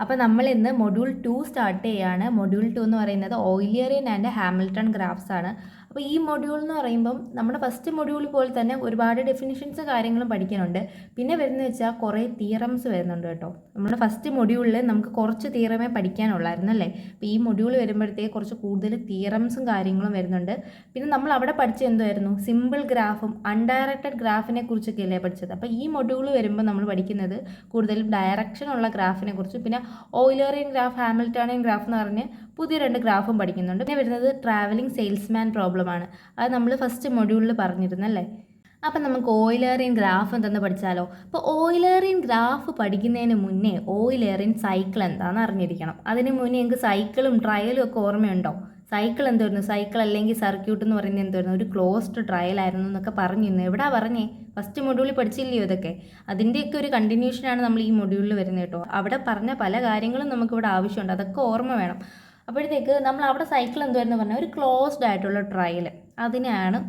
അപ്പോൾ നമ്മൾ ഇന്ന് മൊഡ്യൂൾ 2 സ്റ്റാർട്ട് ചെയ്യുകയാണ്. മൊഡ്യൂൾ 2 എന്ന് പറയുന്നത് ഓയിലിയറിയൻ ആൻഡ് ഹാമിൽട്ടൺ ഗ്രാഫ്സ് ആണ്. അപ്പോൾ ഈ മൊഡ്യൂൾ എന്ന് പറയുമ്പം നമ്മുടെ ഫസ്റ്റ് മൊഡ്യൂൾ പോലെ തന്നെ ഒരുപാട് ഡെഫിനിഷൻസ് കാര്യങ്ങളും പഠിക്കാനുണ്ട്. പിന്നെ വരുന്നത് വെച്ചാൽ കുറേ തിയറംസ് വരുന്നുണ്ട് കേട്ടോ. നമ്മുടെ ഫസ്റ്റ് മൊഡ്യൂളിൽ നമുക്ക് കുറച്ച് തിയറമേ പഠിക്കാനുള്ളായിരുന്നു അല്ലേ. അപ്പോൾ ഈ മൊഡ്യൂൾ വരുമ്പോഴത്തേക്ക് കുറച്ച് കൂടുതൽ തിയറംസും കാര്യങ്ങളും വരുന്നുണ്ട്. പിന്നെ നമ്മൾ അവിടെ പഠിച്ചത് എന്തായിരുന്നു, സിമ്പിൾ ഗ്രാഫും അൺഡയറക്റ്റഡ് ഗ്രാഫിനെ കുറിച്ചൊക്കെ അല്ലേ പഠിച്ചത്. അപ്പോൾ ഈ മൊഡ്യൂൾ വരുമ്പോൾ നമ്മൾ പഠിക്കുന്നത് കൂടുതലും ഡയറക്ഷനുള്ള ഗ്രാഫിനെ കുറിച്ച്, പിന്നെ ഓയിലറിയൻ ഗ്രാഫ്, ഹാമിൽട്ടണിയൻ ഗ്രാഫ് എന്ന് പറഞ്ഞ് പുതിയ 2 ഗ്രാഫും പഠിക്കുന്നുണ്ട്. പിന്നെ വരുന്നത് ട്രാവലിംഗ് സെയിൽസ്മാൻ പ്രോബ്ലമാണ്. അത് നമ്മൾ ഫസ്റ്റ് മൊഡ്യൂളിൽ പറഞ്ഞിരുന്നല്ലേ. അപ്പം നമുക്ക് ഓയിലറിയൻ ഗ്രാഫ് എന്തെന്ന് പഠിച്ചാലോ. അപ്പോൾ ഓയിലറിയൻ ഗ്രാഫ് പഠിക്കുന്നതിന് മുന്നേ ഓയിലറിയൻ സൈക്കിൾ എന്താണെന്ന് അറിഞ്ഞിരിക്കണം. അതിന് മുന്നേ എനിക്ക് സൈക്കിളും ട്രയലും ഒക്കെ ഓർമ്മയുണ്ടോ? സൈക്കിൾ എന്തായിരുന്നു, സൈക്കിൾ അല്ലെങ്കിൽ സർക്യൂട്ട് എന്ന് പറയുന്നത് എന്തായിരുന്നു, ഒരു ക്ലോസ്ഡ് ട്രയൽ ആയിരുന്നു എന്നൊക്കെ പറഞ്ഞിരുന്നു. എവിടാ പറഞ്ഞേ? ഫസ്റ്റ് മൊഡ്യൂളിൽ പഠിച്ചില്ലയോ ഇതൊക്കെ? അതിൻ്റെയൊക്കെ ഒരു കണ്ടിന്യൂഷനാണ് നമ്മൾ ഈ മൊഡ്യൂളിൽ വരുന്നത് കേട്ടോ. അവിടെ പറഞ്ഞ പല കാര്യങ്ങളും നമുക്കിവിടെ ആവശ്യമുണ്ട്, അതൊക്കെ ഓർമ്മ വേണം. അപ്പോഴത്തേക്ക് നമ്മൾ അവിടെ സൈക്കിൾ എന്തായിരുന്നു പറഞ്ഞാൽ ഒരു ക്ലോസ്ഡ് ആയിട്ടുള്ള ട്രയൽ, അതിനെയാണ്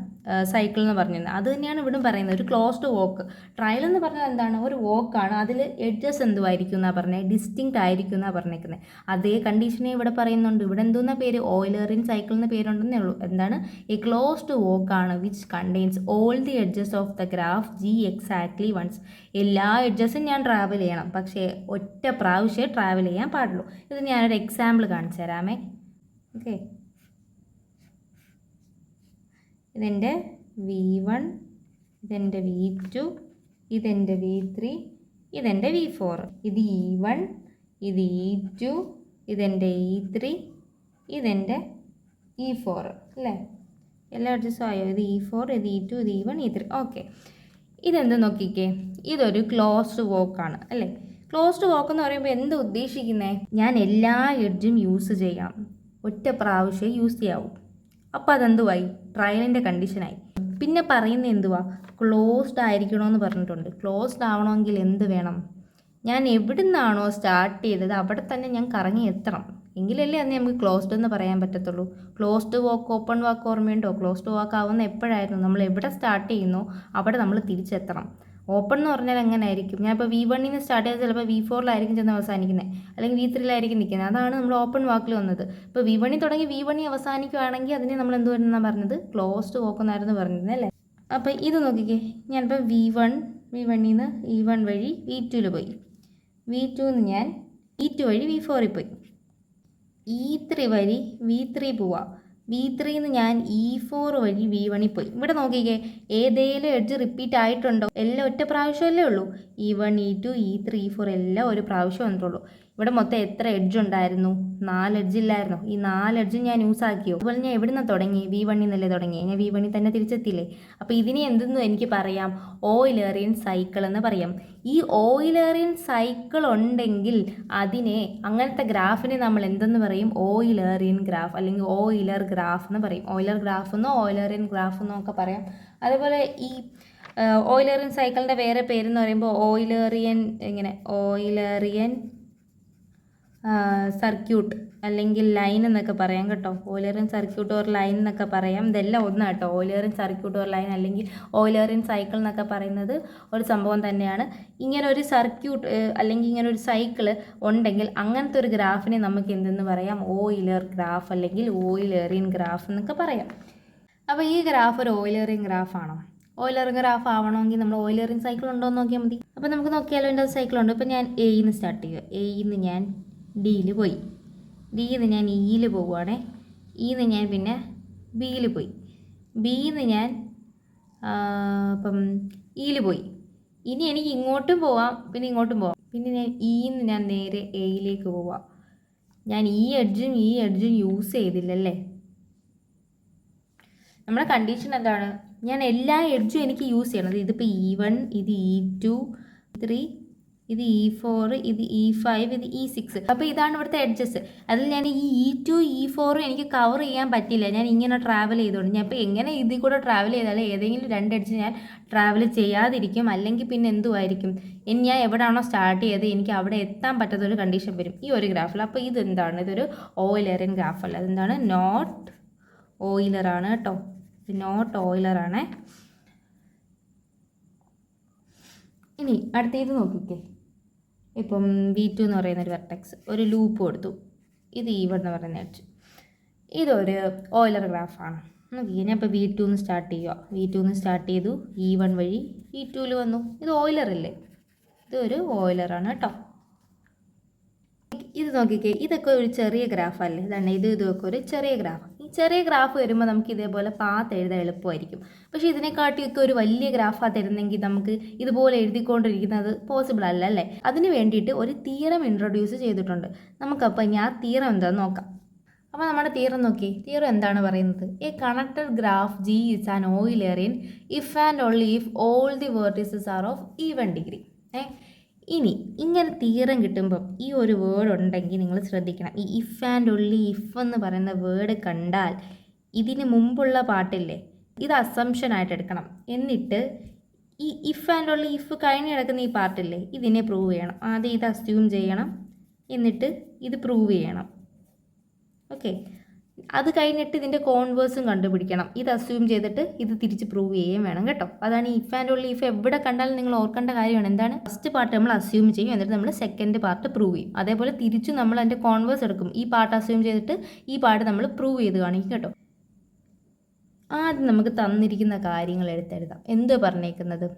സൈക്കിൾ എന്ന് പറഞ്ഞിരുന്നത്. അത് തന്നെയാണ് ഇവിടെ പറയുന്നത്, ഒരു ക്ലോസ്ഡ് വോക്ക്. ട്രയൽ എന്ന് പറഞ്ഞാൽ എന്താണ്, ഒരു വോക്കാണ്. അതിൽ എഡ്ജസ് എന്തുമായിരിക്കും എന്നാണ് പറഞ്ഞത്, ഡിസ്റ്റിങ്ക്റ്റ് ആയിരിക്കും എന്നാണ് പറഞ്ഞേക്കുന്നത്. അതേ കണ്ടീഷനെ ഇവിടെ പറയുന്നുണ്ട്. ഇവിടെ എന്തോന്ന പേര്, ഓയിലറിയൻ സൈക്കിൾ എന്ന പേരുണ്ടെന്നേ ഉള്ളൂ. എന്താണ്, എ ക്ലോസ്ഡ് വോക്കാണ് which contains all the edges of the graph G exactly once. എല്ലാ എഡ്ജസും ഞാൻ ട്രാവൽ ചെയ്യണം, പക്ഷേ ഒറ്റ പ്രാവശ്യമേ ട്രാവൽ ചെയ്യാൻ പാടുള്ളൂ. ഇത് ഞാനൊരു എക്സാമ്പിൾ കാണിച്ചു തരാമേ. ഓക്കെ, ഇതെൻ്റെ V1, ഇതെൻ്റെ V2, ഇതെൻ്റെ V3, ഇതെൻ്റെ V4. ഇത് E1, ഇത് E2, ഇതെൻ്റെ E3, ഇതെൻ്റെ E4 അല്ലേ. എല്ലാ അഡ്ജസ്റ്റും ആയോ? ഇത് E4, ഇത് E2, ഇത് E1, E3. ഓക്കെ, ഇതെന്ത് നോക്കിക്കേ, ഇതൊരു ക്ലോസ്ഡ് വോക്കാണ് അല്ലേ. ക്ലോസ്ഡ് വോക്ക് എന്ന് പറയുമ്പോൾ എന്ത് ഉദ്ദേശിക്കുന്നത്, ഞാൻ എല്ലാ എഡ്ജും യൂസ് ചെയ്യണം, ഒറ്റ പ്രാവശ്യം യൂസ് ചെയ്യാവൂ. അപ്പോൾ അതെന്തുവായി, ട്രയലിൻ്റെ കണ്ടീഷനായി. പിന്നെ പറയുന്നത് എന്തുവാ, ക്ലോസ്ഡ് ആയിരിക്കണമെന്ന് പറഞ്ഞിട്ടുണ്ട്. ക്ലോസ്ഡ് ആവണമെങ്കിൽ എന്ത് വേണം, ഞാൻ എവിടെ നിന്നാണോ സ്റ്റാർട്ട് ചെയ്തത് അവിടെ തന്നെ ഞാൻ കറങ്ങി എത്തണം, എങ്കിലല്ലേ അന്ന് നമുക്ക് ക്ലോസ്ഡ് എന്ന് പറയാൻ പറ്റത്തുള്ളൂ. ക്ലോസ്ഡ് വാക്ക്, ഓപ്പൺ വാക്ക് ഓർമ്മയുണ്ടോ? ക്ലോസ്ഡ് വാക്ക് ആവുന്ന എപ്പോഴായിരുന്നു, നമ്മൾ എവിടെ സ്റ്റാർട്ട് ചെയ്യുന്നോ അവിടെ നമ്മൾ തിരിച്ചെത്തണം. ഓപ്പൺ എന്ന് പറഞ്ഞാൽ എങ്ങനെ ആയിരിക്കും, ഞാൻ ഇപ്പോൾ V1 സ്റ്റാർട്ട് ചെയ്ത് ചിലപ്പോൾ V4 ചെന്ന് അവസാനിക്കുന്നത്, അല്ലെങ്കിൽ V3 നിൽക്കുന്നത്. അതാണ് നമ്മൾ ഓപ്പൺ വാക്കിൽ വന്നത്. ഇപ്പോൾ V1 തുടങ്ങി V1 അവസാനിക്കുകയാണെങ്കിൽ അതിനെ നമ്മൾ എന്തുവരെന്നാണ് പറഞ്ഞത്, ക്ലോസ്ഡ് വാക്ക് എന്നായിരുന്നു പറഞ്ഞത് അല്ലേ. അപ്പോൾ ഇത് നോക്കിക്കേ, ഞാനിപ്പോൾ V1 E1 വഴി V2 പോയി, V2 ഞാൻ E2 വഴി V4 പോയി, E3 വഴി V3 പോവാം, V3 ഞാൻ E4 വഴി V1 പോയി. ഇവിടെ നോക്കിക്കേ, ഏതേലും എഡ്ജ് റിപ്പീറ്റ് ആയിട്ടുണ്ടോ? എല്ലാം ഒറ്റ പ്രാവശ്യമല്ലേ ഉള്ളൂ. E1, E2, E3, E4 എല്ലാം ഒരു പ്രാവശ്യം വന്നിട്ടുള്ളൂ. ഇവിടെ മൊത്തം എത്ര എഡ്ജ് ഉണ്ടായിരുന്നു, 4 എഡ്ജില്ലായിരുന്നോ? ഈ 4 എഡ്ജ് ഞാൻ യൂസ് ആക്കിയോ? അതുപോലെ ഞാൻ എവിടെ നിന്നാണ് തുടങ്ങി, V1 തുടങ്ങി, ഞാൻ V1 തന്നെ തിരിച്ചെത്തിയില്ലേ. അപ്പോൾ ഇതിനെ എന്തെന്ന് എനിക്ക് പറയാം, ഓയിലറിയൻ സൈക്കിൾ എന്ന് പറയാം. ഈ ഓയിലറിയൻ സൈക്കിൾ ഉണ്ടെങ്കിൽ അതിനെ, അങ്ങനത്തെ ഗ്രാഫിനെ നമ്മൾ എന്തെന്ന് പറയും, ഓയിലറിയൻ ഗ്രാഫ് അല്ലെങ്കിൽ ഓയിലർ ഗ്രാഫ് എന്ന് പറയും. ഓയിലർ ഗ്രാഫ് എന്നോ ഓയിലറിയൻ ഗ്രാഫ് എന്നോ ഒക്കെ പറയാം. അതുപോലെ ഈ ഓയിലറിയൻ സൈക്കിളിൻ്റെ വേറെ പേരെന്ന് പറയുമ്പോൾ ഓയിലറിയൻ സർക്യൂട്ട് അല്ലെങ്കിൽ ലൈൻ എന്നൊക്കെ പറയാം കേട്ടോ. ഓയിലറിയൻ സർക്യൂട്ട് ഓർ ലൈൻ എന്നൊക്കെ പറയാം. ഇതെല്ലാം ഒന്നാണ് കേട്ടോ. ഓയിലറിയൻ സർക്യൂട്ട് ഓർ ലൈൻ അല്ലെങ്കിൽ ഓയിലറിയൻ സൈക്കിൾ എന്നൊക്കെ പറയുന്നത് ഒരു സംഭവം തന്നെയാണ്. ഇങ്ങനെ ഒരു സർക്യൂട്ട് അല്ലെങ്കിൽ ഇങ്ങനെ ഒരു സൈക്കിള് ഉണ്ടെങ്കിൽ അങ്ങനത്തെ ഒരു ഗ്രാഫിനെ നമുക്ക് എന്തെന്ന് പറയാം, ഓയിലർ ഗ്രാഫ് അല്ലെങ്കിൽ ഓയിലറിയൻ ഗ്രാഫ് എന്നൊക്കെ പറയാം. അപ്പോൾ ഈ ഗ്രാഫ് ഒരു ഓയിലറിയൻ ഗ്രാഫാണോ? ഓയിലർ ഗ്രാഫ് ആവണമെങ്കിൽ നമ്മൾ ഓയിലറിയൻ സൈക്കിൾ ഉണ്ടോ എന്ന് നോക്കിയാൽ മതി. അപ്പോൾ നമുക്ക് നോക്കിയാലോ, എൻ്റെ സൈക്കിളുണ്ട്. ഇപ്പോൾ ഞാൻ എയിൽ സ്റ്റാർട്ട് ചെയ്യുക, എയിൽ ഞാൻ ഡിയിൽ പോയി, ഡിയിൽ ഞാൻ ഇയിൽ പോവുകയാണേ, ഇന്ന് ഞാൻ പിന്നെ ബിയിൽ പോയി, ബിയിൽ ഞാൻ ഇപ്പം ഇയിൽ പോയി. ഇനി എനിക്ക് ഇങ്ങോട്ടും പോവാം പിന്നെ ഇങ്ങോട്ടും പോവാം. പിന്നെ ഞാൻ നേരെ എയിലേക്ക് പോവാം. ഞാൻ ഈ എഡ്ജും യൂസ് ചെയ്തില്ലല്ലേ. നമ്മുടെ കണ്ടീഷൻ എന്താണ്, ഞാൻ എല്ലാ എഡ്ജും എനിക്ക് യൂസ് ചെയ്യണം. ഇതിപ്പോൾ E1, ഇത് E2, E3, ഇത് E4, ഇത് E5, ഇത് E6. അപ്പോൾ ഇതാണ് ഇവിടുത്തെ എഡ്ജസ്. അതിൽ ഞാൻ ഈ E2, E4 എനിക്ക് കവർ ചെയ്യാൻ പറ്റില്ല, ഞാൻ ഇങ്ങനെ ട്രാവൽ ചെയ്തുകൊണ്ട്. ഞാൻ ഇപ്പോൾ എങ്ങനെ ഇതിൽ കൂടെ ട്രാവൽ ചെയ്താലും ഏതെങ്കിലും 2 എഡ്ജ് ഞാൻ ട്രാവൽ ചെയ്യാതിരിക്കും. അല്ലെങ്കിൽ പിന്നെ എന്തുമായിരിക്കും, ഞാൻ എവിടെയാണോ സ്റ്റാർട്ട് ചെയ്തത് എനിക്ക് അവിടെ എത്താൻ പറ്റാത്തൊരു കണ്ടീഷൻ വരും ഈ ഒരു ഗ്രാഫിൽ. അപ്പോൾ ഇതെന്താണ്, ഇതൊരു ഓയിലറിയൻ ഗ്രാഫല്ല. അതെന്താണ്, നോട്ട് ഓയിലറാണ് കേട്ടോ. നോട്ട് ഓയിലറാണേ. ഇനി അടുത്തേത് നോക്കിക്കേ, ഇപ്പം V2 എന്ന് പറയുന്ന ഒരു വെർട്ടെക്സ് ഒരു ലൂപ്പ് കൊടുത്തു. ഇത് E1 എന്ന് പറയുന്ന എഡ്ജ്. ഇതൊരു ഓയിലർ ഗ്രാഫാണ്. ഞാൻ ഇപ്പോൾ V2 എന്ന് സ്റ്റാർട്ട് ചെയ്യുക. V2 എന്ന് സ്റ്റാർട്ട് ചെയ്തു, E1 വഴി E2 വന്നു. ഇത് ഓയിലർ അല്ലേ? ഇതൊരു ഓയിലറാണ് കേട്ടോ. ഇത് നോക്കിക്കേ, ഇതൊക്കെ ഒരു ചെറിയ ഗ്രാഫല്ലേ? ഇതാണ് ഇതൊക്കെ ഒരു ചെറിയ ഗ്രാഫ്. ഈ ചെറിയ ഗ്രാഫ് വരുമ്പോൾ നമുക്ക് ഇതേപോലെ പാത്ത് എഴുതാൻ എളുപ്പമായിരിക്കും. പക്ഷേ ഇതിനെക്കാട്ടിയൊക്കെ ഒരു വലിയ ഗ്രാഫാണ് തരുന്നെങ്കിൽ നമുക്ക് ഇതുപോലെ എഴുതിക്കൊണ്ടിരിക്കുന്നത് പോസിബിൾ അല്ല അല്ലേ? അതിന് വേണ്ടിയിട്ട് ഒരു തിയറം ഇൻട്രൊഡ്യൂസ് ചെയ്തിട്ടുണ്ട്. നമുക്കപ്പോൾ ഇനി ആ തിയറം എന്താണെന്ന് നോക്കാം. അപ്പോൾ നമ്മുടെ തിയറം നോക്കി. തിയറം എന്താണ് പറയുന്നത്? A connected graph G is an Eulerian if and only if all the vertices are of even degree. ഇനി ഇങ്ങനെ തിയറം കിട്ടുമ്പം ഈ ഒരു വേർഡ് ഉണ്ടെങ്കിൽ നിങ്ങൾ ശ്രദ്ധിക്കണം. ഈ ഇഫ് ആൻഡ് ഒൺലി ഇഫ് എന്ന് പറയുന്ന വേർഡ് കണ്ടാൽ ഇതിന് മുമ്പുള്ള പാട്ടില്ലേ, ഇത് അസംഷൻ ആയിട്ട് എടുക്കണം. എന്നിട്ട് ഈ ഇഫ് ആൻഡ് ഒൺലി ഇഫ് കഴിഞ്ഞ് കിടക്കുന്ന ഈ പാർട്ടില്ലേ, ഇതിനെ പ്രൂവ് ചെയ്യണം. ആദ്യം ഇത് അസ്യൂം ചെയ്യണം, എന്നിട്ട് ഇത് പ്രൂവ് ചെയ്യണം. ഓക്കെ, അത് കഴിഞ്ഞിട്ട് ഇതിൻ്റെ കോൺവേഴ്സും കണ്ടുപിടിക്കണം. ഇത് അസ്യൂം ചെയ്തിട്ട് ഇത് തിരിച്ച് പ്രൂവ് ചെയ്യുകയും വേണം കേട്ടോ. അതാണ് ഈ ഇഫ് ആൻഡ് ഓൺലി ഇഫ് എവിടെ കണ്ടാലും നിങ്ങൾ ഓർക്കേണ്ട കാര്യമാണ്. എന്താണ്? ഫസ്റ്റ് പാർട്ട് നമ്മൾ അസ്യൂം ചെയ്യും, എന്നിട്ട് നമ്മൾ സെക്കൻഡ് പാർട്ട് പ്രൂവ് ചെയ്യും. അതേപോലെ തിരിച്ചു നമ്മൾ അതിൻ്റെ കോൺവേഴ്സ് എടുക്കും. ഈ പാർട്ട് അസ്യൂം ചെയ്തിട്ട് ഈ പാർട്ട് നമ്മൾ പ്രൂവ് ചെയ്ത് കാണിക്കും കേട്ടോ. ആദ്യം നമുക്ക് തന്നിരിക്കുന്ന കാര്യങ്ങൾ എടുത്തെഴുതാം. എന്തോ പറഞ്ഞേക്കുന്നത്?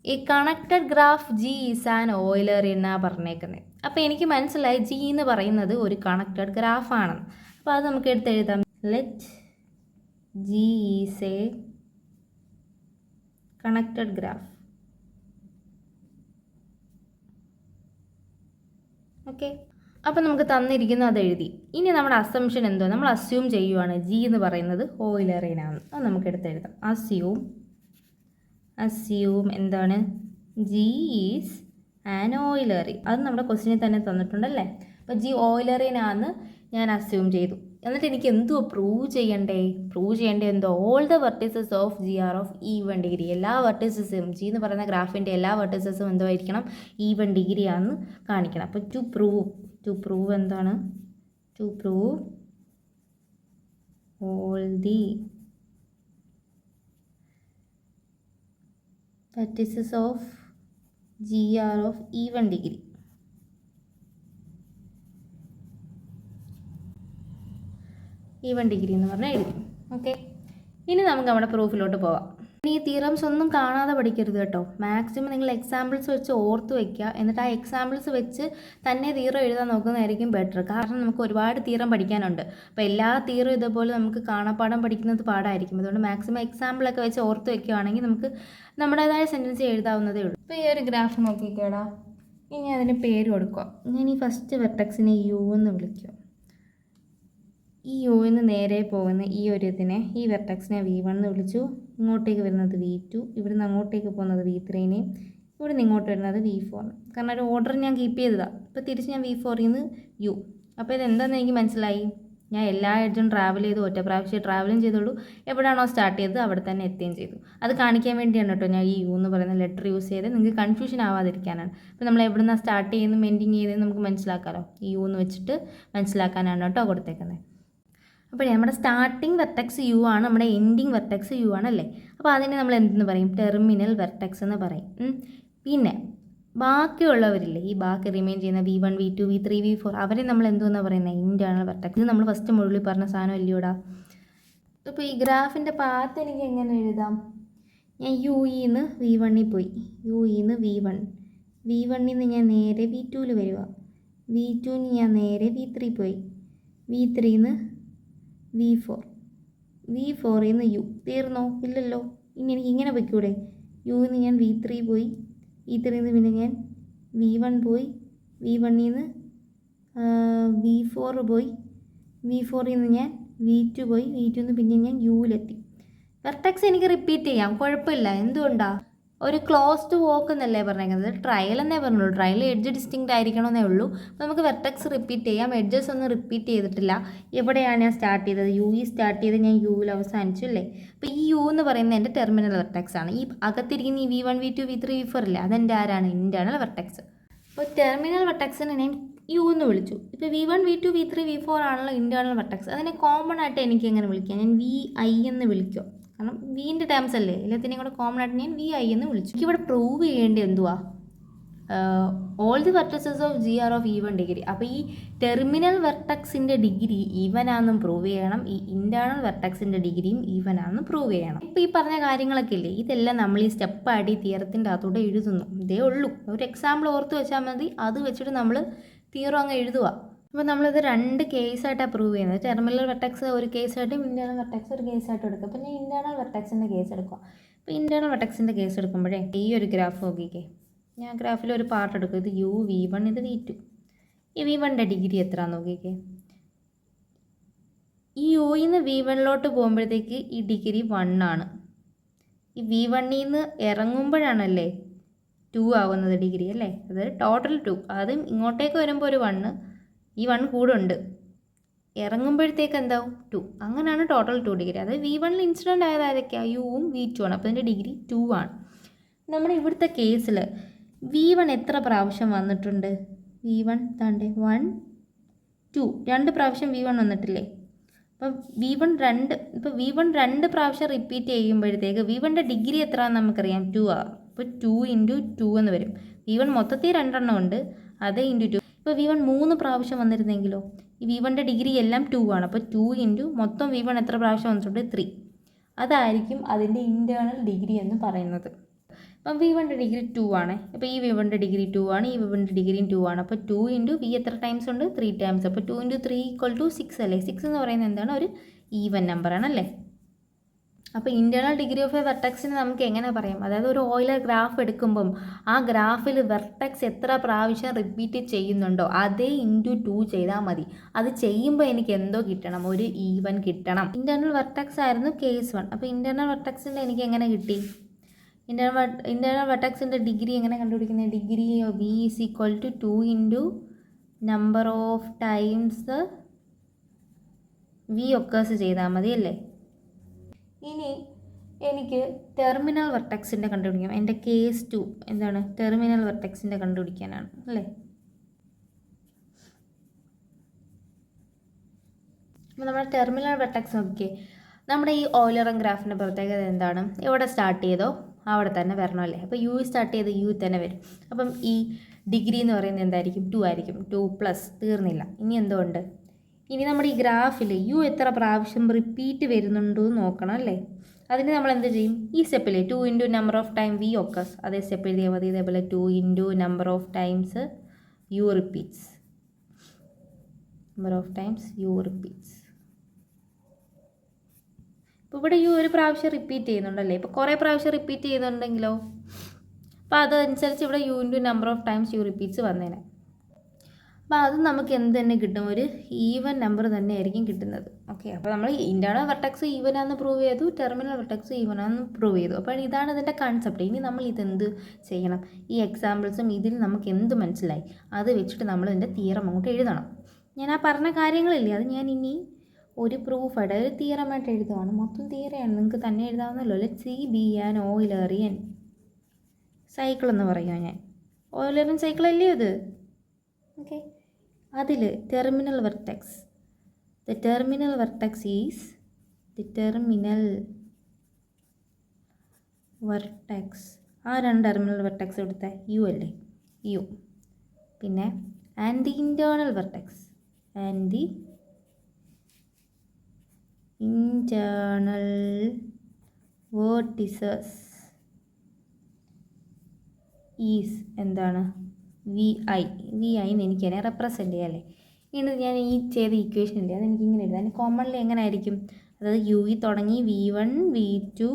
ഈ connected graph G is an Euler എന്നാണ് പറഞ്ഞേക്കുന്നത്. അപ്പോൾ എനിക്ക് മനസ്സിലായി G എന്ന് പറയുന്നത് ഒരു കണക്റ്റഡ് ഗ്രാഫാണെന്ന്. അപ്പോൾ അത് നമുക്ക് എടുത്തെഴുതാം. Let G is a connected graph. Okay, അപ്പോൾ നമുക്ക് തന്നിരിക്കുന്നു അത് എഴുതി. ഇനി നമ്മുടെ അസംഷൻ എന്തോ? നമ്മൾ അസ്യൂം ചെയ്യുവാണ് G എന്ന് പറയുന്നത് ഓയിലറിനാണ്. അത് നമുക്ക് എടുത്തെഴുതാം. അസ്യൂം എന്താണ്? G is an Eulerian. അത് നമ്മുടെ ക്വസ്റ്റിനിൽ തന്നെ തന്നിട്ടുണ്ടല്ലേ. അപ്പോൾ G ഓയിലറിനാന്ന് ഞാൻ അസ്യൂം ചെയ്തു. എന്നിട്ട് എനിക്ക് എന്തോ പ്രൂവ് ചെയ്യണ്ടേ എന്തോ? All the vertices of G are of even degree. എല്ലാ വെർട്ടിസസും G എന്ന് പറയുന്ന ഗ്രാഫിൻ്റെ എല്ലാ വെർട്ടിസസും എന്തോ ആയിരിക്കണം? ഈവൻ ഡിഗ്രി ആണെന്ന് കാണിക്കണം. അപ്പോൾ ടു പ്രൂവ് എന്താണ്? To prove all the vertices of G are of even degree. Even degree എന്ന് പറഞ്ഞാൽ എഴുതി. ഓക്കെ, ഇനി നമുക്ക് നമ്മുടെ പ്രൂഫിലോട്ട് പോവാം. ഇനി ഈ തിയറംസ് ഒന്നും കാണാതെ പഠിക്കരുത് കേട്ടോ. മാക്സിമം നിങ്ങൾ എക്സാമ്പിൾസ് വെച്ച് ഓർത്ത് വയ്ക്കുക. എന്നിട്ട് ആ എക്സാമ്പിൾസ് വെച്ച് തന്നെ തിയറം എഴുതാൻ നോക്കുന്നതായിരിക്കും ബെറ്റർ. കാരണം നമുക്ക് ഒരുപാട് തിയറം പഠിക്കാനുണ്ട്. അപ്പോൾ എല്ലാ തിയറും ഇതേപോലെ നമുക്ക് കാണാപ്പാഠം പഠിക്കുന്നത് പാടായിരിക്കും. അതുകൊണ്ട് മാക്സിമം എക്സാമ്പിളൊക്കെ വെച്ച് ഓർത്ത് വയ്ക്കുകയാണെങ്കിൽ നമുക്ക് നമ്മുടേതായ സെൻറ്റൻസ് എഴുതാവുന്നതേ ഉള്ളൂ. ഇപ്പോൾ ഈ ഒരു ഗ്രാഫ് നോക്കിക്കേടാ. ഇനി അതിന് പേര് കൊടുക്കുക. ഞാൻ ഈ ഫസ്റ്റ് വെർട്ടെക്സിനെ U എന്ന് വിളിക്കുക. ഈ U ന്ന് നേരെ പോകുന്ന ഈ ഒരു ഇതിനെ, ഈ വെർട്ടെക്സിനെ V1 എന്ന് വിളിച്ചു. ഇങ്ങോട്ടേക്ക് വരുന്നത് V2, ഇവിടുന്ന് അങ്ങോട്ടേക്ക് പോകുന്നത് V3നെയും ഇവിടുന്ന് ഇങ്ങോട്ട് വരുന്നത് V4. കാരണം ഒരു ഓർഡർ ഞാൻ കീപ്പ് ചെയ്തതാണ്. ഇപ്പോൾ തിരിച്ച് ഞാൻ V4ൽ നിന്ന് U. അപ്പോൾ ഇതെന്താണെന്ന് എനിക്ക് മനസ്സിലായി. ഞാൻ എല്ലാ എഡ്ജും ട്രാവൽ ചെയ്തു, ഒറ്റ പ്രാവശ്യം ട്രാവലും ചെയ്തുള്ളൂ. എവിടെയാണോ സ്റ്റാർട്ട് ചെയ്തത് അവിടെ തന്നെ എത്തുകയും ചെയ്തു. അത് കാണിക്കാൻ വേണ്ടിയാണ് കേട്ടോ ഞാൻ ഈ U എന്ന് പറയുന്ന ലെറ്റർ യൂസ് ചെയ്ത്. നിങ്ങൾക്ക് കൺഫ്യൂഷൻ ആവാതിരിക്കാനാണ്. അപ്പോൾ നമ്മൾ എവിടെ നിന്നാണ് സ്റ്റാർട്ട് ചെയ്യുന്നതും എൻഡിങ് ചെയ്തതെന്ന് നമുക്ക് മനസ്സിലാക്കാമല്ലോ. ഈ U എന്ന് വെച്ചിട്ട് മനസ്സിലാക്കാനാണ് കേട്ടോ കൊടുത്തേക്കുന്നത്. അപ്പോൾ നമ്മുടെ സ്റ്റാർട്ടിങ് വെർട്ടെക്സ് U ആണ്, നമ്മുടെ എൻഡിങ് വെർട്ടെക്സ് U ആണല്ലേ. അപ്പോൾ അതിനെ നമ്മൾ എന്തെന്ന് പറയും? ടെർമിനൽ വെർട്ടെക്സ് എന്ന് പറയും. പിന്നെ ബാക്കിയുള്ളവരില്ലേ, ഈ ബാക്കി റിമെയിൻ ചെയ്യുന്ന V1, V2, V3, V4 അവരെ നമ്മൾ എന്തുവെന്നാണ് പറയുന്നത്? Internal vertex. ഇത് നമ്മൾ ഫസ്റ്റ് മുകളിൽ പറഞ്ഞ സാധനം അല്ലയോടാ. ഇപ്പോൾ ഈ ഗ്രാഫിൻ്റെ പാത്ത് എനിക്ക് എങ്ങനെ എഴുതാം? ഞാൻ UEന്ന് V1ൽ പോയി, UEന്ന് V1ൽ ഞാൻ നേരെ V2ൽ വരിക, V2ന് ഞാൻ നേരെ V3 പോയി, V3ന്ന് V4ന്ന് U. തീർന്നോ? ഇല്ലല്ലോ. ഇനി എനിക്ക് ഇങ്ങനെ പോയിക്കൂടെ? Uന്ന് ഞാൻ V3 പോയി, V3ന്ന് പിന്നെ ഞാൻ V1 പോയി, V1ന്ന് V4 പോയി, V4ന്ന് ഞാൻ V2 പോയി, V2ന്ന് പിന്നെ ഞാൻ Uലെത്തി. വെർട്ടെക്സ് എനിക്ക് റിപ്പീറ്റ് ചെയ്യാം, കുഴപ്പമില്ല. എന്തുകൊണ്ടാണ്? ഒരു ക്ലോസ്ഡ് വോക്ക് എന്നല്ലേ പറഞ്ഞേക്കുന്നത്? ട്രയൽ എന്നേ പറഞ്ഞുള്ളൂ. ട്രയൽ എഡ്ജ് ഡിസ്റ്റിങ്ക്റ്റ് ആയിരിക്കണമെന്നേ ഉള്ളൂ. അപ്പോൾ നമുക്ക് വെർട്ടെക്സ് റിപ്പീറ്റ് ചെയ്യാം. എഡ്ജസ് ഒന്നും റിപ്പീറ്റ് ചെയ്തിട്ടില്ല. എവിടെയാണ് ഞാൻ സ്റ്റാർട്ട് ചെയ്തത്? UE സ്റ്റാർട്ട് ചെയ്ത് ഞാൻ Uയിൽ അവസാനിച്ചു അല്ലേ. അപ്പോൾ ഈ U എന്ന് പറയുന്നത് എൻ്റെ ടെർമിനൽ വെർട്ടെക്സ് ആണ്. ഈ അകത്തിരിക്കുന്ന ഈ V1, V2, V3, V4 ഇല്ലേ, അതെൻ്റെ ആരാണ്? Internal vertex. അപ്പോൾ ടെർമിനൽ വെർട്ടെക്സിനെ ഞാൻ U എന്ന് വിളിച്ചു. ഇപ്പോൾ V1, V2, V3, V4 ആണല്ലോ ഇൻറ്റേർണൽ വെർട്ടെക്സ്. അതിനെ കോമൺ ആയിട്ട് എനിക്ക് എങ്ങനെ വിളിക്കാം? ഞാൻ VI എന്ന് വിളിക്കും. കാരണം വീൻ്റെ ടേംസ് അല്ലേ, എല്ലാത്തിനെയും കൂടെ കോമൺ ആയിട്ട് ഞാൻ VI എന്ന് വിളിച്ചു. ഇവിടെ പ്രൂവ് ചെയ്യേണ്ടത് എന്തുവാ? All the vertices of G are of even degree. അപ്പോൾ ഈ ടെർമിനൽ വെർട്ടക്സിൻ്റെ ഡിഗ്രി ഈവൻ ആണെന്നും പ്രൂവ് ചെയ്യണം, ഈ ഇൻറ്റേർണൽ വെർട്ടക്സിൻ്റെ ഡിഗ്രിയും ഈവൻ ആണെന്ന് പ്രൂവ് ചെയ്യണം. ഇപ്പോൾ ഈ പറഞ്ഞ കാര്യങ്ങളൊക്കെ ഇല്ലേ, ഇതെല്ലാം നമ്മൾ ഈ സ്റ്റെപ്പ് ആയിട്ട് തിയറത്തിൻ്റെ അകത്തോടെ എഴുതുന്നു. ഇതേ ഉള്ളൂ. ഒരു എക്സാമ്പിൾ ഓർത്ത് വെച്ചാൽ മതി, അത് വെച്ചിട്ട് നമ്മൾ തിയറം അങ്ങ് എഴുതുക. അപ്പോൾ നമ്മളിത് 2 കേസായിട്ടാണ് പ്രൂവ് ചെയ്യുന്നത്. ടെർമിനൽ വെർട്ടക്സ് ഒരു കേസായിട്ടും ഇൻറ്റേർണൽ വെർട്ടക്സ് ഒരു കേസായിട്ടും എടുക്കുക. അപ്പോൾ ഞാൻ ഇൻറ്റേർണൽ വെർട്ടക്സിൻ്റെ കേസ് എടുക്കുക. അപ്പോൾ ഇൻറ്റേർണൽ വെർട്ടക്സിൻ്റെ കേസ് എടുക്കുമ്പോഴേ ഈ ഒരു ഗ്രാഫ് നോക്കിക്കേ. ഞാൻ ഗ്രാഫിൽ ഒരു പാർട്ട് എടുക്കും. ഇത് യു V1, ഇത് V2. ഈ V1ൻ്റെ ഡിഗ്രി എത്രയാണെന്ന് നോക്കിക്കേ. ഈ യുയിൽ നിന്ന് V1 പോകുമ്പോഴത്തേക്ക് ഈ ഡിഗ്രി 1 ആണ്. ഈ V1ൽ നിന്ന് ഇറങ്ങുമ്പോഴാണല്ലേ 2 ആവുന്നത് ഡിഗ്രി അല്ലേ. അതായത് ടോട്ടൽ 2. അതും ഇങ്ങോട്ടേക്ക് വരുമ്പോൾ ഒരു 1, ഈ 1 കൂടെ ഉണ്ട്. ഇറങ്ങുമ്പോഴത്തേക്ക് എന്താവും 2. അങ്ങനെയാണ് ടോട്ടൽ 2 ഡിഗ്രി. അതായത് V1ൽ ഇൻസിഡൻ്റ് ആയത് ആരൊക്കെയാണ്? യുവും V2 ആണ്. അപ്പോൾ ഇതിൻ്റെ ഡിഗ്രി 2 ആണ്. നമ്മുടെ ഇവിടുത്തെ കേസിൽ V1 എത്ര പ്രാവശ്യം വന്നിട്ടുണ്ട്? V1 താണ്ടെ 1 2 2 പ്രാവശ്യം V1 വന്നിട്ടില്ലേ? അപ്പം V1 2 പ്രാവശ്യം റിപ്പീറ്റ് ചെയ്യുമ്പോഴത്തേക്ക് V1ൻ്റെ ഡിഗ്രി എത്രയാണെന്ന് നമുക്കറിയാം, 2 ആണ്. അപ്പോൾ 2 × 2 എന്ന് വരും. V1 മൊത്തത്തിൽ 2 എണ്ണം ഉണ്ട്, അത് × 2. ഇപ്പോൾ V1 3 പ്രാവശ്യം വന്നിരുന്നെങ്കിലോ? ഈ V1ൻ്റെ ഡിഗ്രി എല്ലാം 2 ആണ്. അപ്പോൾ 2 × മൊത്തം V1 എത്ര പ്രാവശ്യം വന്നിട്ടുണ്ട്? 3. അതായിരിക്കും അതിൻ്റെ ഇൻറ്റേർണൽ ഡിഗ്രി എന്ന് പറയുന്നത്. അപ്പം V1ൻ്റെ ഡിഗ്രി 2 ആണ്. അപ്പോൾ ഈ V1ൻ്റെ ഡിഗ്രി 2 ആണ്, ഈ V1ൻ്റെ ഡിഗ്രിയും 2 ആണ്. അപ്പോൾ 2 × V എത്ര ടൈംസ് ഉണ്ട്? 3 ടൈംസ്. അപ്പോൾ 2 × 3 = 6 അല്ലേ. 6 എന്ന് പറയുന്നത് എന്താണ്? ഒരു ഈവൻ നമ്പറാണല്ലേ. അപ്പോൾ ഇൻറ്റേർണൽ ഡിഗ്രി ഓഫ് എ വെർട്ടക്സിന് നമുക്ക് എങ്ങനെ പറയാം? അതായത് ഒരു ഓയിലർ ഗ്രാഫ് എടുക്കുമ്പം ആ ഗ്രാഫിൽ വെർട്ടക്സ് എത്ര പ്രാവശ്യം റിപ്പീറ്റ് ചെയ്യുന്നുണ്ടോ അതേ × 2 ചെയ്താൽ മതി. അത് ചെയ്യുമ്പോൾ എനിക്ക് എന്തോ കിട്ടണം? ഒരു ഈവൻ കിട്ടണം. ഇൻറ്റേർണൽ വെർട്ടക്സ് ആയിരുന്നു കേസ് 1. അപ്പോൾ ഇൻറ്റേർണൽ വെർട്ടക്സിൻ്റെ എനിക്ക് എങ്ങനെ കിട്ടി? ഇൻറ്റേർണൽ വെർട്ടക്സിൻ്റെ ഡിഗ്രി എങ്ങനെ കണ്ടുപിടിക്കുന്നത്? Degree V = 2 × number of times V occurs ചെയ്താൽ മതി അല്ലേ. ഇനി എനിക്ക് ടെർമിനൽ വെർട്ടക്സിൻ്റെ കണ്ടുപിടിക്കാം. എൻ്റെ കേസ് 2 എന്താണ്? ടെർമിനൽ വെർട്ടക്സിൻ്റെ കണ്ടുപിടിക്കാനാണ് അല്ലേ. അപ്പോൾ നമ്മുടെ ടെർമിനൽ വെർട്ടക്സ് നോക്കിയേ. നമ്മുടെ ഈ ഓയിലർ ഗ്രാഫിൻ്റെ പ്രത്യേകത എന്താണ്? എവിടെ സ്റ്റാർട്ട് ചെയ്തോ അവിടെ തന്നെ വരണമല്ലേ. അപ്പോൾ യു സ്റ്റാർട്ട് ചെയ്ത് യു തന്നെ വരും. അപ്പം ഈ ഡിഗ്രി എന്ന് പറയുന്നത് എന്തായിരിക്കും? 2 ആയിരിക്കും. 2+, തീർന്നില്ല. ഇനി എന്തുകൊണ്ട്? ഇനി നമ്മുടെ ഈ ഗ്രാഫിൽ യു എത്ര പ്രാവശ്യം റിപ്പീറ്റ് വരുന്നുണ്ടോ എന്ന് നോക്കണം അല്ലേ. അതിന് നമ്മൾ എന്ത് ചെയ്യും? ഈ സ്റ്റെപ്പിൽ 2 × number of time V occurs, അതേ സ്റ്റെപ്പ് എഴുതിയാൽ മതി. ഇതേപോലെ 2 × number of times U repeats. Number of times U repeats. ഇപ്പോൾ ഇവിടെ യു ഒരു പ്രാവശ്യം റിപ്പീറ്റ് ചെയ്യുന്നുണ്ടല്ലേ. ഇപ്പോൾ കുറേ പ്രാവശ്യം റിപ്പീറ്റ് ചെയ്യുന്നുണ്ടെങ്കിലോ? അപ്പോൾ അതനുസരിച്ച് ഇവിടെ U × number of times U repeats വന്നേനെ. അപ്പോൾ അത് നമുക്ക് എന്ത് തന്നെ കിട്ടും? ഒരു ഈവൻ നമ്പർ തന്നെ ആയിരിക്കും കിട്ടുന്നത്. ഓക്കെ. അപ്പോൾ നമ്മൾ ഇൻറ്റേർണൽ വെർട്ടക്സ് ഈവനാണെന്ന് പ്രൂവ് ചെയ്തു, ടെർമിനൽ വെർട്ടക്സ് ഈവനാണെന്ന് പ്രൂവ് ചെയ്തു. അപ്പോൾ ഇതാണ് ഇതിൻ്റെ കൺസെപ്റ്റ്. ഇനി നമ്മൾ ഇതെന്ത് ചെയ്യണം? ഈ എക്സാമ്പിൾസും ഇതിൽ നമുക്ക് എന്ത് മനസ്സിലായി അത് വെച്ചിട്ട് നമ്മൾ ഇതിൻ്റെ തിയറം അങ്ങോട്ട് എഴുതണം. ഞാൻ ആ പറഞ്ഞ കാര്യങ്ങളില്ലേ, അത് ഞാൻ ഇനി ഒരു പ്രൂഫായിട്ട് ഒരു തിയറമായിട്ട് എഴുതുവാണ്. മൊത്തം തിയറിയാണ്, നിങ്ങൾക്ക് തന്നെ എഴുതാവുന്നല്ലോ. Let's C be an Eulerian cycle എന്ന് പറയുക. ഞാൻ ഓയിലറിയൻ സൈക്കിൾ അല്ലേ അത്. ഓക്കെ. അതിൽ terminal vertex, the terminal vertex is vertex. ആരാണ് ടെർമിനൽ വെർട്ടക്സ് എടുത്ത? യു അല്ലേ. യു. പിന്നെ and the internal vertex, and the internal vertices is എന്താണ്? VI എന്ന് എനിക്ക് തന്നെ റെപ്രസെൻ്റ് ചെയ്യാം അല്ലേ. ഇനി ഞാൻ ഈ ചെയ്ത ഇക്വേഷൻ ഇല്ലേ, അതെനിക്ക് ഇങ്ങനെ എഴുതാം. കോമൺലി എങ്ങനെ ആയിരിക്കും? അതായത് യു തുടങ്ങി V1 V2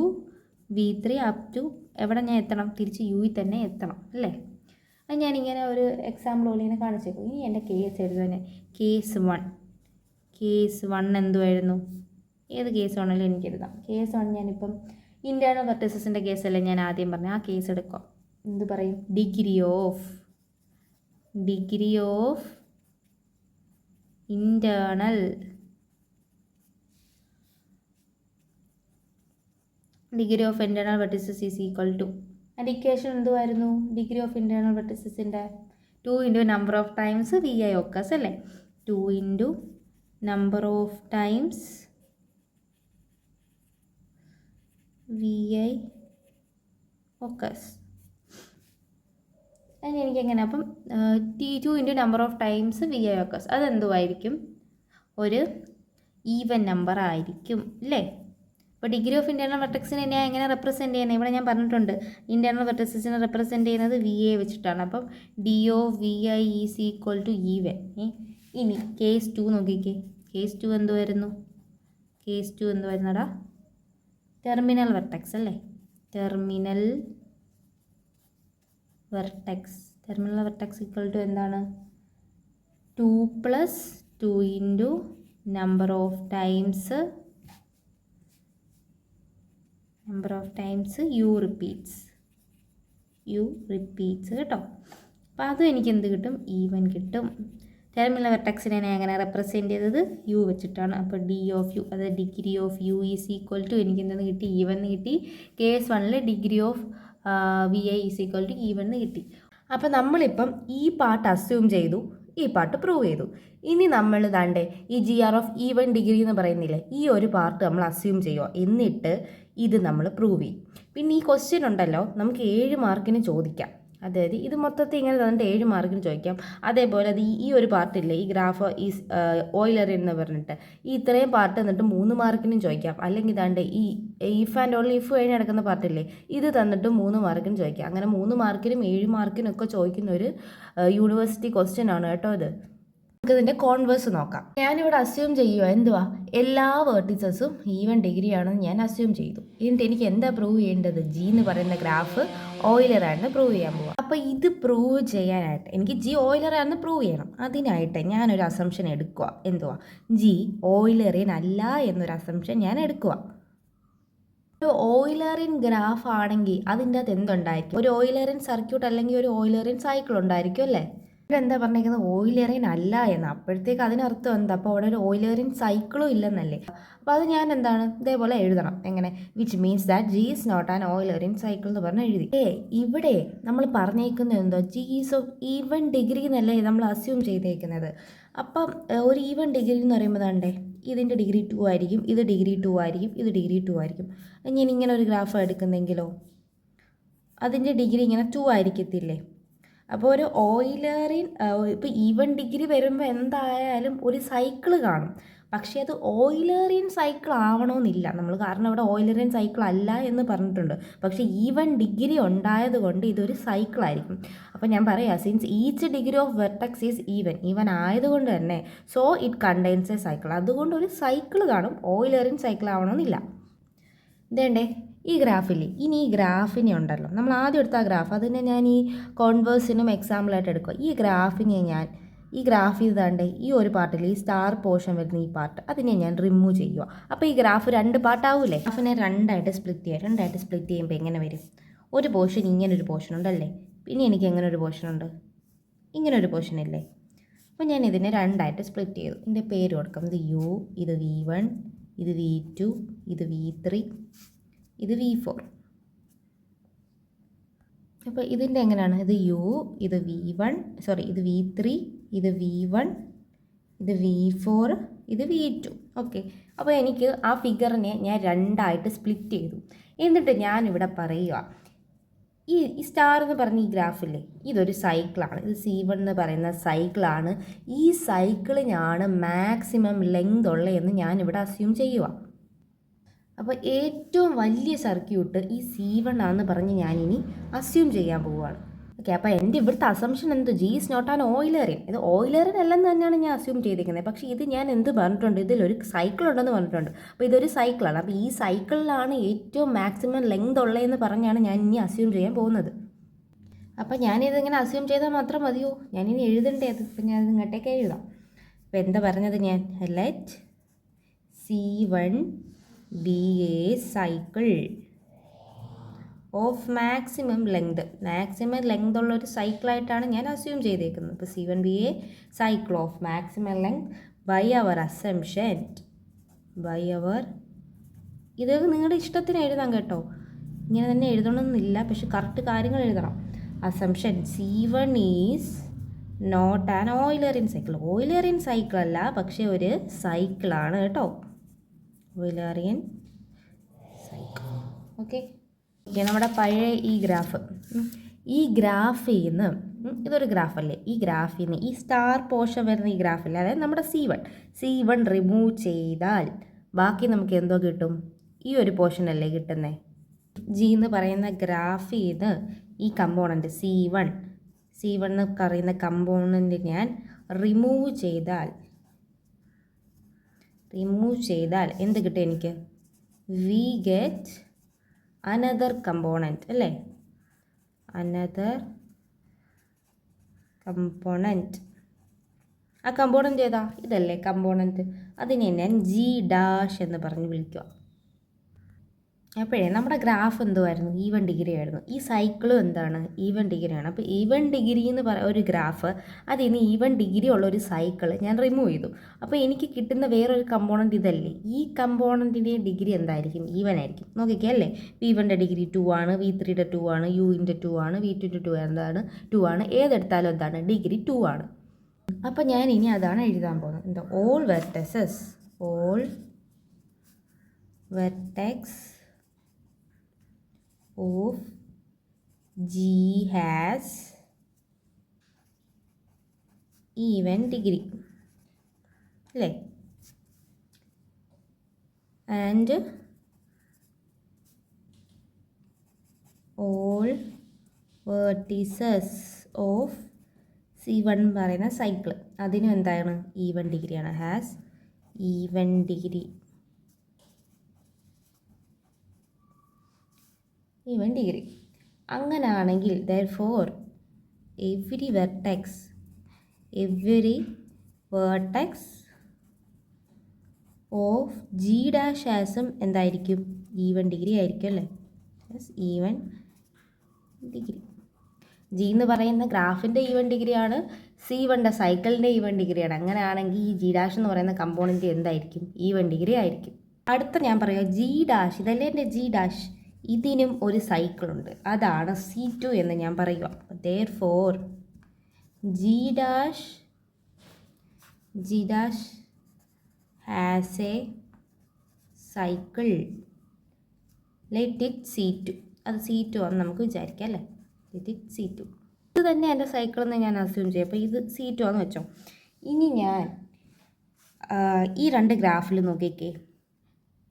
V3 up to എവിടെ ഞാൻ എത്തണം? തിരിച്ച് യു തന്നെ എത്തണം അല്ലേ. അത് ഞാനിങ്ങനെ ഒരു എക്സാമ്പിൾ പോലെ ഇങ്ങനെ കാണിച്ചേക്കും. ഇനി എൻ്റെ കേസ് എഴുതാൻ കേസ് 1 എന്തുമായിരുന്നു? ഏത് കേസ് വേണമെങ്കിലും എനിക്ക് എഴുതാം. കേസ് 1 ഞാനിപ്പം ഇൻറ്റേർണൽ വെർട്ടിസസിൻ്റെ കേസല്ലേ ഞാൻ ആദ്യം പറഞ്ഞു, ആ കേസ് എടുക്കാം. എന്ത് പറയും? Degree of internal vertices is equal to, അതിൻ്റെ ഇക്വേഷൻ എന്തുമായിരുന്നു? ഡിഗ്രി ഓഫ് ഇൻറ്റേർണൽ വെർട്ടിസസിൻ്റെ 2 × number of times VI occurs അല്ലേ. 2 × number of times VI occurs. അതിന് എനിക്കെങ്ങനെ അപ്പം T2 into number of times V I occurs അതെന്തുമായിരിക്കും, ഒരു ഈവൻ നമ്പർ ആയിരിക്കും അല്ലേ. അപ്പോൾ ഡിഗ്രി ഓഫ് ഇൻറ്റേർണൽ വെർട്ടെക്സിനെ ഞാൻ എങ്ങനെ റെപ്രസെൻറ്റ് ചെയ്യുന്നത്, ഇവിടെ ഞാൻ പറഞ്ഞിട്ടുണ്ട് ഇൻറ്റേർണൽ വെർട്ടെക്സിനെ റെപ്രസെൻറ്റ് ചെയ്യുന്നത് വി എ വെച്ചിട്ടാണ്. അപ്പം D of V I is equal to even. ഇനി കേസ് 2 നോക്കിക്കേ, കേസ് 2 എന്ത് വരുന്നു, കേസ് 2 എന്ത് വരുന്നടാ, ടെർമിനൽ വെർട്ടെക്സ് അല്ലേ, terminal vertex. Terminal vertex equal to എന്താണ്, 2 + 2 into number of times U repeats കേട്ടോ. അപ്പോൾ അതും എനിക്ക് എന്ത് കിട്ടും, ഈവൻ കിട്ടും. ടെർമിനൽ വെർട്ടെക്സിനെ ഞാൻ എങ്ങനെ റെപ്രസെൻറ്റ് ചെയ്തത്, യു വെച്ചിട്ടാണ്. അപ്പോൾ ഡി ഓഫ് യു, അതായത് degree of U is equal to എനിക്ക് എന്തെന്ന് കിട്ടി, ഈവൻ എന്ന് കിട്ടി. Case 1 degree of V I is equal to even എന്ന് കിട്ടി. അപ്പോൾ നമ്മളിപ്പം ഈ പാർട്ട് അസ്യൂം ചെയ്തു, ഈ പാർട്ട് പ്രൂവ് ചെയ്തു. ഇനി നമ്മൾ ദാണ്ടേ ഈ G are of even degree എന്ന് പറയുന്നില്ലേ, ഈ ഒരു പാർട്ട് നമ്മൾ അസ്യൂം ചെയ്യുക, എന്നിട്ട് ഇത് നമ്മൾ പ്രൂവ് ചെയ്യും. പിന്നെ ഈ ക്വസ്റ്റ്യൻ ഉണ്ടല്ലോ, നമുക്ക് 7 മാർക്കിന് ചോദിക്കാം. അതായത് ഇത് മൊത്തത്തിൽ ഇങ്ങനെ തന്നിട്ട് 7 മാർക്കിന് ചോദിക്കാം. അതേപോലെ അത് ഈ ഒരു പാർട്ടില്ലേ, ഈ ഗ്രാഫ് ഈസ് ഓയിലറിയൻ എന്ന് പറഞ്ഞിട്ട് ഈ ഇത്രയും പാർട്ട് തന്നിട്ട് 3 മാർക്കിനും ചോദിക്കാം. അല്ലെങ്കിൽ ഇതാണ്ട് ഈ ഇഫ് ആൻഡ് ഓൺലി ഇഫ് കഴിഞ്ഞ് നടക്കുന്ന പാർട്ടില്ലേ, ഇത് തന്നിട്ട് 3 മാർക്കിന് ചോദിക്കാം. അങ്ങനെ 3 മാർക്കിനും 7 മാർക്കിനും ഒക്കെ ചോദിക്കുന്ന ഒരു യൂണിവേഴ്സിറ്റി ക്വസ്റ്റ്യൻ ആണ് കേട്ടോ ഇത്. നമുക്ക് ഇതിൻ്റെ കോൺവേഴ്സ് നോക്കാം. ഞാനിവിടെ അസ്യൂം ചെയ്യുക എന്തുവാ, എല്ലാ വേർട്ടിസസും ഈവൻ ഡിഗ്രി ആണെന്ന് ഞാൻ അസ്യൂം ചെയ്തു. എന്നിട്ട് എനിക്ക് എന്താ പ്രൂവ് ചെയ്യേണ്ടത്, ജി എന്ന് പറയുന്ന ഗ്രാഫ് ഓയിലറാണെന്ന് പ്രൂവ് ചെയ്യാൻ പോവാം. അപ്പോൾ ഇത് പ്രൂവ് ചെയ്യാനായിട്ട് എനിക്ക് ജി ഓയിലറാണെന്ന് പ്രൂവ് ചെയ്യണം. അതിനായിട്ട് ഞാനൊരു അസംഷൻ എടുക്കുക, എന്തുവാ, ജി ഓയിലറിയൻ അല്ല എന്നൊരു അസംഷൻ ഞാൻ എടുക്കുക. ഒരു ഓയിലറിയൻ ഗ്രാഫ് ആണെങ്കിൽ അതിൻ്റെ അകത്ത് എന്തുണ്ടായിരിക്കും, ഒരു ഓയിലറിയൻ സർക്യൂട്ട് അല്ലെങ്കിൽ ഒരു ഓയിലറിയൻ സൈക്കിൾ ഉണ്ടായിരിക്കും അല്ലേ. എന്താ പറഞ്ഞിരിക്കുന്നത്, ഓയിലറിയൻ അല്ല എന്ന്. അപ്പോഴത്തേക്ക് അതിനർത്ഥം എന്താ, അപ്പോൾ അവിടെ ഒരു ഓയിലറിയൻ സൈക്കിളും ഇല്ലെന്നല്ലേ. അപ്പോൾ അത് ഞാൻ എന്താണ് ഇതേപോലെ എഴുതണം, എങ്ങനെ, which means that G is not an Eulerian cycle എന്ന് പറഞ്ഞ് എഴുതി. ഇവിടെ നമ്മൾ പറഞ്ഞേക്കുന്നത് എന്തോ, G is of even degree എന്നല്ലേ നമ്മൾ അസ്യൂം ചെയ്തേക്കുന്നത്. അപ്പം ഒരു ഈവൻ ഡിഗ്രി എന്ന് പറയുമ്പോൾ താണ്ടേ ഇതിൻ്റെ ഡിഗ്രി 2 ആയിരിക്കും, ഇത് ഡിഗ്രി 2 ആയിരിക്കും, ഇത് ഡിഗ്രി 2 ആയിരിക്കും. ഞാൻ ഇങ്ങനെ ഒരു ഗ്രാഫ് എടുക്കുന്നെങ്കിലോ അതിൻ്റെ ഡിഗ്രി ഇങ്ങനെ 2 ആയിരിക്കത്തില്ലേ. അപ്പോൾ ഒരു ഓയിലറിയൻ ഇപ്പോൾ ഈവൻ ഡിഗ്രി വരുമ്പോൾ എന്തായാലും ഒരു സൈക്കിൾ കാണും. പക്ഷേ അത് ഓയിലറിയൻ സൈക്കിൾ ആവണമെന്നില്ല നമ്മൾ, കാരണം ഇവിടെ ഓയിലറിയൻ സൈക്കിൾ അല്ല എന്ന് പറഞ്ഞിട്ടുണ്ട്. പക്ഷേ ഈവൻ ഡിഗ്രി ഉണ്ടായത് കൊണ്ട് ഇതൊരു സൈക്കിളായിരിക്കും. അപ്പോൾ ഞാൻ പറയാം, since each degree of vertex is even ആയതുകൊണ്ട് തന്നെ so it contains A cycle. അതുകൊണ്ട് ഒരു സൈക്കിൾ കാണും, ഓയിലറിയൻ സൈക്കിൾ ആവണമെന്നില്ല. ഇതേണ്ടേ ഈ ഗ്രാഫിൽ, ഇനി ഈ ഗ്രാഫിനെ ഉണ്ടല്ലോ, നമ്മൾ ആദ്യം എടുത്ത ആ ഗ്രാഫ് അതിനെ ഞാൻ ഈ കോൺവേഴ്സിനും എക്സാമ്പിളായിട്ട് എടുക്കുക. ഈ ഗ്രാഫിനെ ഞാൻ ഈ ഗ്രാഫിൽ ഇതാണ്ട് ഈ ഒരു പാർട്ടിൽ ഈ സ്റ്റാർ പോർഷൻ വരുന്ന ഈ പാർട്ട് അതിനെ ഞാൻ റിമൂവ് ചെയ്യുക. അപ്പോൾ ഈ ഗ്രാഫ് 2 പാർട്ടാവൂലേ. ഗ്രാഫിനെ 2ആയിട്ട് സ്പ്ലിറ്റ് ചെയ്യുക. 2ആയിട്ട് സ്പ്ലിറ്റ് ചെയ്യുമ്പോൾ എങ്ങനെ വരും, ഒരു പോർഷൻ ഇങ്ങനൊരു പോർഷൻ ഉണ്ടല്ലേ, പിന്നെ എനിക്ക് എങ്ങനെ ഒരു പോർഷൻ ഉണ്ട്, ഇങ്ങനൊരു പോർഷൻ ഇല്ലേ. അപ്പോൾ ഞാൻ ഇതിനെ 2ആയിട്ട് സ്പ്ലിറ്റ് ചെയ്തു. ഇതിൻ്റെ പേര് കൊടുക്കാം, ഇത് യു, ഇത് V1, ഇത് V2, ഇത് V3, ഇത് V4. അപ്പോൾ ഇതിൻ്റെ എങ്ങനെയാണ്, ഇത് യു, ഇത് V1, ഇത് V3, ഇത് V1, ഇത് V4, ഇത് V2. ഓക്കെ. അപ്പോൾ എനിക്ക് ആ ഫിഗറിനെ ഞാൻ 2ആയിട്ട് സ്പ്ലിറ്റ് ചെയ്തു. എന്നിട്ട് ഞാനിവിടെ പറയുക, ഈ സ്റ്റാർ എന്ന് പറഞ്ഞ ഈ ഗ്രാഫില്ലേ, ഇതൊരു സൈക്കിളാണ്, ഇത് C1 എന്ന് പറയുന്ന സൈക്കിളാണ്. ഈ സൈക്കിളിനാണ് മാക്സിമം ലെങ്ത് ഉള്ളതെന്ന് ഞാനിവിടെ അസ്യൂം ചെയ്യുക. അപ്പോൾ ഏറ്റവും വലിയ സർക്യൂട്ട് ഈ C1 ആണെന്ന് പറഞ്ഞ് ഞാനിനി അസ്യൂം ചെയ്യാൻ പോവുകയാണ്. ഓക്കെ. അപ്പോൾ എൻ്റെ ഇവിടുത്തെ അസംഷൻ എന്ത്, ജി ഈസ് നോട്ട് ആൻ ഓയിലറിയൻ. ഇത് ഓയിലറിയൻ അല്ലെന്ന് തന്നെയാണ് ഞാൻ അസ്യൂം ചെയ്തിരിക്കുന്നത്. പക്ഷേ ഇത് ഞാൻ എന്ത് പറഞ്ഞിട്ടുണ്ട്, ഇതിലൊരു സൈക്കിൾ ഉണ്ടെന്ന് പറഞ്ഞിട്ടുണ്ട്. അപ്പോൾ ഇതൊരു സൈക്കിളാണ്. അപ്പോൾ ഈ സൈക്കിളിലാണ് ഏറ്റവും മാക്സിമം ലെങ്ത് ഉള്ളതെന്ന് പറഞ്ഞാണ് ഞാൻ ഇനി അസ്യൂം ചെയ്യാൻ പോകുന്നത്. അപ്പോൾ ഞാനിതിങ്ങനെ അസ്യൂം ചെയ്താൽ മാത്രം മതിയോ, ഞാനിനി എഴുതണ്ടേത്. അപ്പോൾ ഞാൻ ഇങ്ങോട്ടേക്ക് എഴുതാം. അപ്പോൾ എന്താ പറഞ്ഞത് ഞാൻ, let C1 be a cycle of maximum length ഉള്ളൊരു സൈക്കിളായിട്ടാണ് ഞാൻ അസ്യൂം ചെയ്തേക്കുന്നത്. അപ്പോൾ C1 be a cycle of maximum length by our assumption, ഇത് നിങ്ങളുടെ ഇഷ്ടത്തിന് എഴുതാം കേട്ടോ, ഇങ്ങനെ തന്നെ എഴുതണമെന്നില്ല, പക്ഷെ കറക്റ്റ് കാര്യങ്ങൾ എഴുതണം. Assumption C1 is not an Eulerian cycle അല്ല, പക്ഷേ ഒരു സൈക്കിളാണ് കേട്ടോ, ഓയിലറിയൻ സൈക്കിൾ. ഓക്കെ. നമ്മുടെ പഴയ ഈ ഗ്രാഫിൽ നിന്ന് ഇതൊരു ഗ്രാഫല്ലേ, ഈ ഗ്രാഫിൽ നിന്ന് ഈ സ്റ്റാർ പോർഷൻ വരുന്ന ഈ ഗ്രാഫല്ലേ, അതായത് നമ്മുടെ C1 റിമൂവ് ചെയ്താൽ ബാക്കി നമുക്ക് എന്തോ കിട്ടും? ഈ ഒരു പോർഷൻ അല്ലേ കിട്ടുന്നത്. ജി എന്ന് പറയുന്ന ഗ്രാഫിൽ നിന്ന് ഈ കമ്പോണൻറ്റ് C1 എന്ന് പറയുന്ന കമ്പോണൻറ്റ് ഞാൻ റിമൂവ് ചെയ്താൽ എന്ത് കിട്ടും എനിക്ക്? വി ഗെറ്റ് അനദർ കമ്പോണൻറ്റ് അല്ലേ, അനദർ കമ്പോണൻറ്റ്. ആ കമ്പോണൻറ്റ് ഏതാ? ഇതല്ലേ കമ്പോണൻറ്റ്. അതിനെ ഞാൻ G' എന്ന് പറഞ്ഞ് വിളിക്കുക. അപ്പോഴേ നമ്മുടെ ഗ്രാഫ് എന്തുമായിരുന്നു? ഈവൻ ഡിഗ്രി ആയിരുന്നു. ഈ സൈക്കിളും എന്താണ്? ഈവൻ ഡിഗ്രിയാണ്. അപ്പോൾ ഈവൻ ഡിഗ്രി എന്ന് ഒരു ഗ്രാഫ്, അതിൽ നിന്ന് ഈവൻ ഡിഗ്രി ഉള്ള ഒരു സൈക്കിൾ ഞാൻ റിമൂവ് ചെയ്തു. അപ്പോൾ എനിക്ക് കിട്ടുന്ന വേറൊരു കമ്പോണൻറ്റ് ഇതല്ലേ. ഈ കമ്പോണൻറ്റിൻ്റെ ഡിഗ്രി എന്തായിരിക്കും? ഈവൻ ആയിരിക്കും. നോക്കിക്കേ അല്ലേ, V1ൻ്റെ ഡിഗ്രി 2 ആണ്, V3യുടെ 2 ആണ്, Uൻ്റെ 2 ആണ്, V2ൻ്റെ 2 എന്താണ്? 2 ആണ്. ഏതെടുത്താലും എന്താണ്? ഡിഗ്രി 2 ആണ്. അപ്പോൾ ഞാൻ ഇനി അതാണ് എഴുതാൻ പോകുന്നത്. എന്താ? All vertex of G has even degree അല്ലേ, and all vertices of C1 പറയുന്ന സൈക്കിൾ അതിനും എന്താണ്? ഈവൻ ഡിഗ്രിയാണ്. Has even degree. അങ്ങനാണെങ്കിൽ therefore every vertex of G' ആസും എന്തായിരിക്കും? ഈവൻ ഡിഗ്രി ആയിരിക്കും അല്ലേ. Even degree. ജി എന്ന് പറയുന്ന ഗ്രാഫിൻ്റെ ഈവൻ ഡിഗ്രിയാണ്, C1ൻ്റെ സൈക്കിളിൻ്റെ ഈവൻ ഡിഗ്രിയാണ്. അങ്ങനെയാണെങ്കിൽ ഈ G' എന്ന് പറയുന്ന കമ്പോണൻറ്റ് എന്തായിരിക്കും? ഈവൻ ഡിഗ്രി ആയിരിക്കും. അടുത്ത ഞാൻ പറയാം G', ഇതല്ലേ എൻ്റെ G'. ഇതിനും ഒരു സൈക്കിളുണ്ട്, അതാണ് C2 എന്ന് ഞാൻ പറയുക. therefore G' has a cycle, let it C2. അത് C2 ആണെന്ന് നമുക്ക് വിചാരിക്കാം അല്ലേ. let it C2. ഇത് തന്നെ എൻ്റെ സൈക്കിൾ എന്ന് ഞാൻ അസ്യൂം ചെയ്യും. അപ്പോൾ ഇത് C2 ആണെന്ന് വെച്ചോ. ഇനി ഞാൻ ഈ രണ്ട് ഗ്രാഫിൽ നോക്കിക്കേ,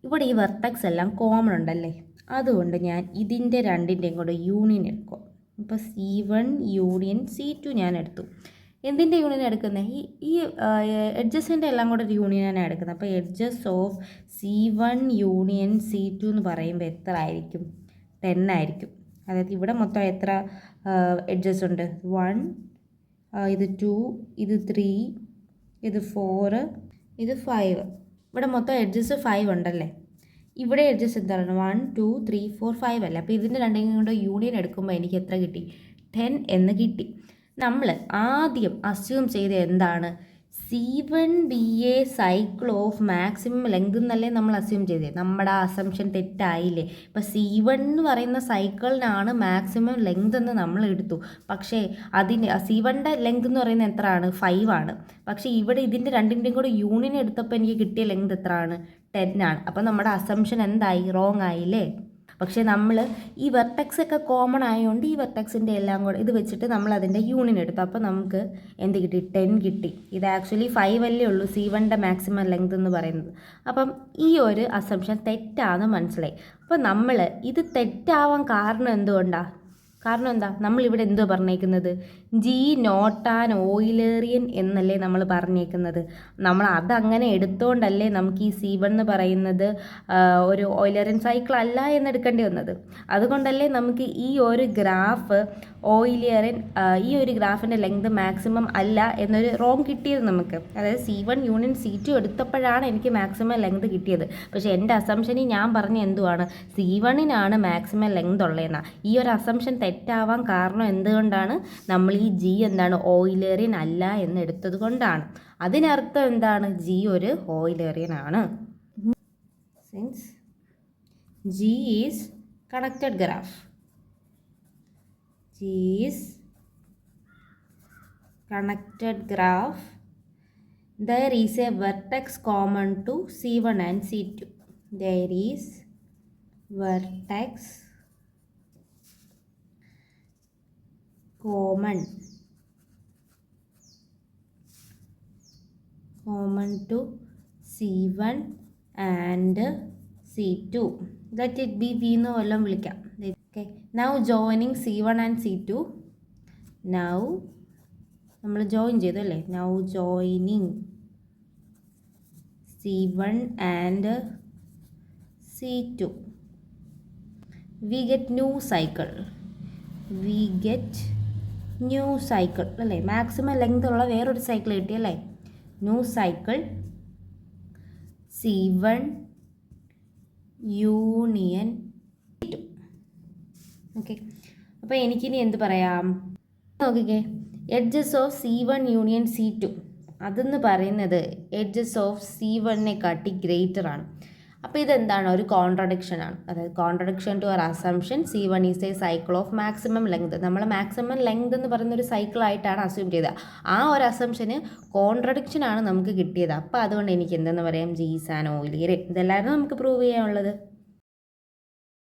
ഇവിടെ ഈ വെർട്ടെക്സ് എല്ലാം കോമൺ ഉണ്ടല്ലേ. അതുകൊണ്ട് ഞാൻ ഇതിൻ്റെ രണ്ടിൻ്റെയും കൂടെ യൂണിയൻ എടുക്കും. ഇപ്പോൾ C1 യൂണിയൻ C2 ഞാൻ എടുത്തു. എന്തിൻ്റെ യൂണിയൻ എടുക്കുന്നത്? ഈ എഡ്ജസിൻ്റെ എല്ലാം കൂടെ ഒരു യൂണിയനാണ് എടുക്കുന്നത്. അപ്പോൾ edges of C1 union C2 എന്ന് പറയുമ്പോൾ എത്ര ആയിരിക്കും? 10 ആയിരിക്കും. അതായത് ഇവിടെ മൊത്തം എത്ര എഡ്ജസ് ഉണ്ട്? 1, ഇത് 2, ഇത് 3, ഇത് 4, ഇത് 5. ഇവിടെ മൊത്തം എഡ്ജസ് 5 ഉണ്ടല്ലേ. ഇവിടെ എഡ്ജസ് എന്താണ്? 1, 2, 3, 4, 5 അല്ലേ. അപ്പോൾ ഇതിൻ്റെ രണ്ടെങ്കിലും കൊണ്ട് യൂണിയൻ എടുക്കുമ്പോൾ എനിക്ക് എത്ര കിട്ടി? 10 എന്ന് കിട്ടി. നമ്മൾ ആദ്യം അസ്യൂം ചെയ്ത് എന്താണ്? C1 be a cycle of maximum length എന്നല്ലേ നമ്മൾ അസ്യൂം ചെയ്തത്. നമ്മുടെ ആ അസംഷൻ തെറ്റായില്ലേ. ഇപ്പോൾ C1 എന്ന് പറയുന്ന സൈക്കിളിനാണ് മാക്സിമം ലെങ്ത് എന്ന് നമ്മൾ എടുത്തു. പക്ഷേ അതിന് C1ൻ്റെ ലെങ്ത് എന്ന് പറയുന്നത് എത്രയാണ്? 5 ആണ്. പക്ഷേ ഇവിടെ ഇതിൻ്റെ രണ്ടിൻ്റെയും കൂടെ യൂണിയൻ എടുത്തപ്പോൾ എനിക്ക് കിട്ടിയ ലെങ്ത് എത്രയാണ്? 10 ആണ്. അപ്പോൾ നമ്മുടെ അസംഷൻ എന്തായി? റോങ് ആയില്ലേ. പക്ഷേ നമ്മൾ ഈ വെർട്ടെക്സ് ഒക്കെ കോമൺ ആയതുകൊണ്ട് ഈ വെർട്ടെക്സിൻ്റെ എല്ലാം കൂടെ ഇത് വെച്ചിട്ട് നമ്മൾ അതിൻ്റെ യൂണിയൻ എടുത്തു. അപ്പോൾ നമുക്ക് എന്ത് കിട്ടി? 10 കിട്ടി. ഇത് ആക്ച്വലി 5 അല്ലേ ഉള്ളൂ C1ൻ്റെ മാക്സിമം ലെങ്ത് എന്ന് പറയുന്നത്. അപ്പം ഈ ഒരു അസംഷൻ തെറ്റാന്ന് മനസ്സിലായി. അപ്പോൾ നമ്മൾ ഇത് തെറ്റാവാൻ കാരണം എന്തുകൊണ്ടാണ്? കാരണം എന്താ? നമ്മളിവിടെ എന്തോ പറഞ്ഞേക്കുന്നത്? G നോട്ട് ആൻ ഓയിലേറിയൻ എന്നല്ലേ നമ്മൾ പറഞ്ഞേക്കുന്നത്. നമ്മൾ അതങ്ങനെ എടുത്തുകൊണ്ടല്ലേ നമുക്ക് ഈ C1 എന്ന് പറയുന്നത് ഒരു ഓയിലേറിയൻ സൈക്കിൾ അല്ല എന്നെടുക്കേണ്ടി വന്നത്. അതുകൊണ്ടല്ലേ നമുക്ക് ഈ ഒരു ഗ്രാഫ് ഓയിലേറിയൻ, ഈ ഒരു ഗ്രാഫിൻ്റെ ലെങ്ത് മാക്സിമം അല്ല എന്നൊരു റോങ് കിട്ടിയത് നമുക്ക്. അതായത് C1 യൂണിയൻ C2 എടുത്തപ്പോഴാണ് എനിക്ക് മാക്സിമം ലെങ്ത് കിട്ടിയത്. പക്ഷേ എൻ്റെ അസംഷനിൽ ഞാൻ പറഞ്ഞ എന്തുവാണ്? C1-നാണ് മാക്സിമം ലെങ്ത് ഉള്ളതെന്നാണ്. ഈ ഒരു അസംഷൻ തെറ്റാവാൻ കാരണം എന്തുകൊണ്ടാണ്? നമ്മൾ ഈ G എന്താണ്? ഓയിലേറിയൻ അല്ല എന്ന് എടുത്തത് കൊണ്ടാണ്. അതിനർത്ഥം എന്താണ്? G ഒരു ഓയിലേറിയൻ ആണ്. Since G is connected graph, G is connected graph, there is a vertex common to C1 and C2. There is vertex common common to C1 and C2. Let it be V എന്ന് വല്ലതും വിളിക്കാം. Okay. Now joining C1 and C2. Now നമ്മൾ join ചെയ്തു അല്ലേ. Now joining C1 and C2. We get new cycle. We get new cycle അല്ലേ. Maximum length ഉള്ള വേറൊരു cycle കിട്ടിയല്ലേ. New cycle C1 union C2. Okay, അപ്പോൾ എനിക്കിനി എന്ത് പറയാം നോക്കിക്കേ. Edges of C1 union C2 അതെന്ന് പറയുന്നത് എഡ്ജസ് ഓഫ് C1-നെക്കാട്ടി ഗ്രേറ്റർ ആണ്. അപ്പോൾ ഇതെന്താണ്, ഒരു കോൺട്രഡിക്ഷൻ ആണ്. അതായത് contradiction to our assumption C1 is a cycle of maximum length. നമ്മൾ മാക്സിമം ലെങ്ത് എന്ന് പറയുന്ന ഒരു സൈക്കിളായിട്ടാണ് അസ്യൂം ചെയ്തത്. ആ ഒരു അസംഷന് കോൺട്രഡിക്ഷൻ ആണ് നമുക്ക് കിട്ടിയത്. അപ്പോൾ അതുകൊണ്ട് എനിക്ക് എന്തെന്ന് പറയാം, G is an oily ring. ഇതെല്ലാവരും നമുക്ക് പ്രൂവ് ചെയ്യാനുള്ളത്.